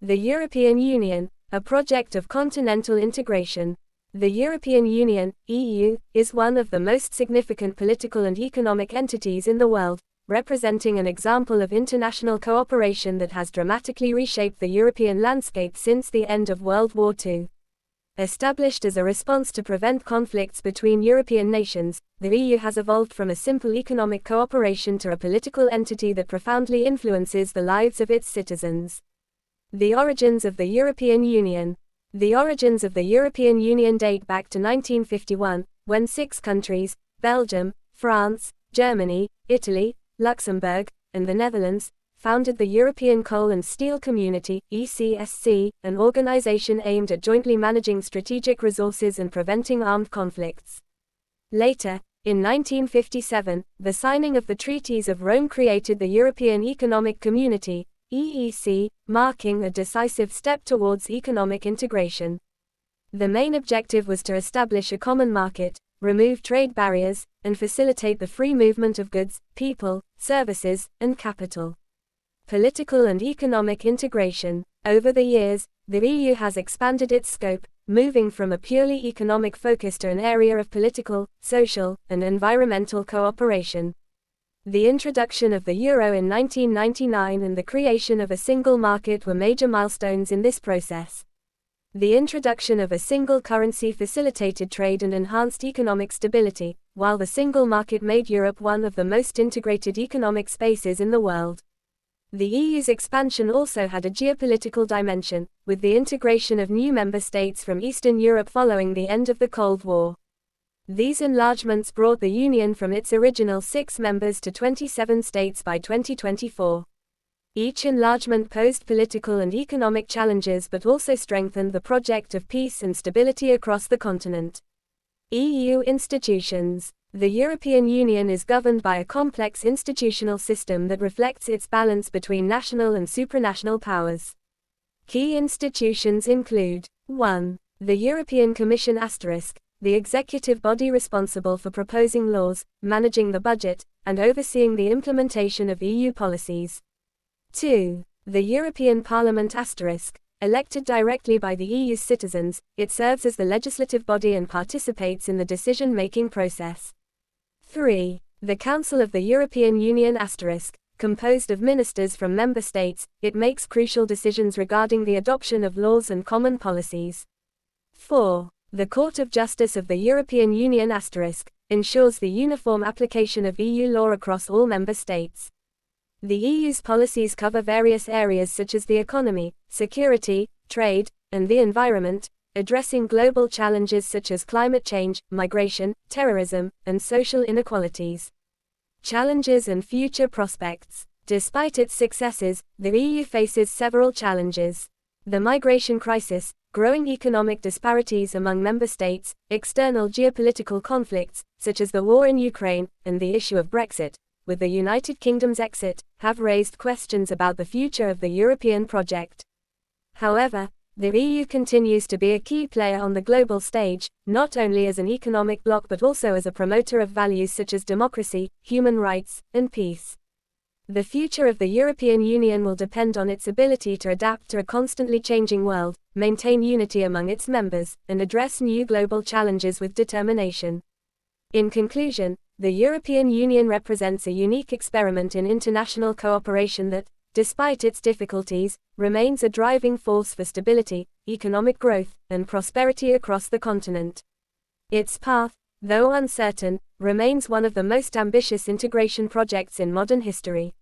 The European Union, a project of continental integration. The European Union, EU, is one of the most significant political and economic entities in the world, representing an example of international cooperation that has dramatically reshaped the European landscape since the end of World War II. Established as a response to prevent conflicts between European nations, the EU has evolved from a simple economic cooperation to a political entity that profoundly influences the lives of its citizens. The origins of the European Union. The origins of the European Union date back to 1951, when 6 countries, Belgium, France, Germany, Italy, Luxembourg, and the Netherlands, founded the European Coal and Steel Community, ECSC, an organization aimed at jointly managing strategic resources and preventing armed conflicts. Later, in 1957, the signing of the Treaties of Rome created the European Economic Community, EEC, marking a decisive step towards economic integration. The main objective was to establish a common market, remove trade barriers, and facilitate the free movement of goods, people, services, and capital. Political and economic integration. Over the years, the EU has expanded its scope, moving from a purely economic focus to an area of political, social, and environmental cooperation. The introduction of the euro in 1999 and the creation of a single market were major milestones in this process. The introduction of a single currency facilitated trade and enhanced economic stability, while the single market made Europe one of the most integrated economic spaces in the world. The EU's expansion also had a geopolitical dimension, with the integration of new member states from Eastern Europe following the end of the Cold War. These enlargements brought the Union from its original 6 members to 27 states by 2024. Each enlargement posed political and economic challenges but also strengthened the project of peace and stability across the continent. EU institutions. The European Union is governed by a complex institutional system that reflects its balance between national and supranational powers. Key institutions include 1. The European Commission *, the executive body responsible for proposing laws, managing the budget, and overseeing the implementation of EU policies. 2. The European Parliament *, elected directly by the EU's citizens, it serves as the legislative body and participates in the decision-making process. 3. The Council of the European Union *, composed of ministers from member states, it makes crucial decisions regarding the adoption of laws and common policies. 4. The Court of Justice of the European Union * ensures the uniform application of EU law across all member states. The EU's policies cover various areas such as the economy, security, trade, and the environment, addressing global challenges such as climate change, migration, terrorism, and social inequalities. Challenges and future prospects. Despite its successes, the EU faces several challenges. The migration crisis, growing economic disparities among member states, external geopolitical conflicts, such as the war in Ukraine, and the issue of Brexit, with the United Kingdom's exit, have raised questions about the future of the European project. However, the EU continues to be a key player on the global stage, not only as an economic bloc but also as a promoter of values such as democracy, human rights, and peace. The future of the European Union will depend on its ability to adapt to a constantly changing world, maintain unity among its members, and address new global challenges with determination. In conclusion, the European Union represents a unique experiment in international cooperation that, despite its difficulties, remains a driving force for stability, economic growth, and prosperity across the continent. Its path, though uncertain, remains one of the most ambitious integration projects in modern history.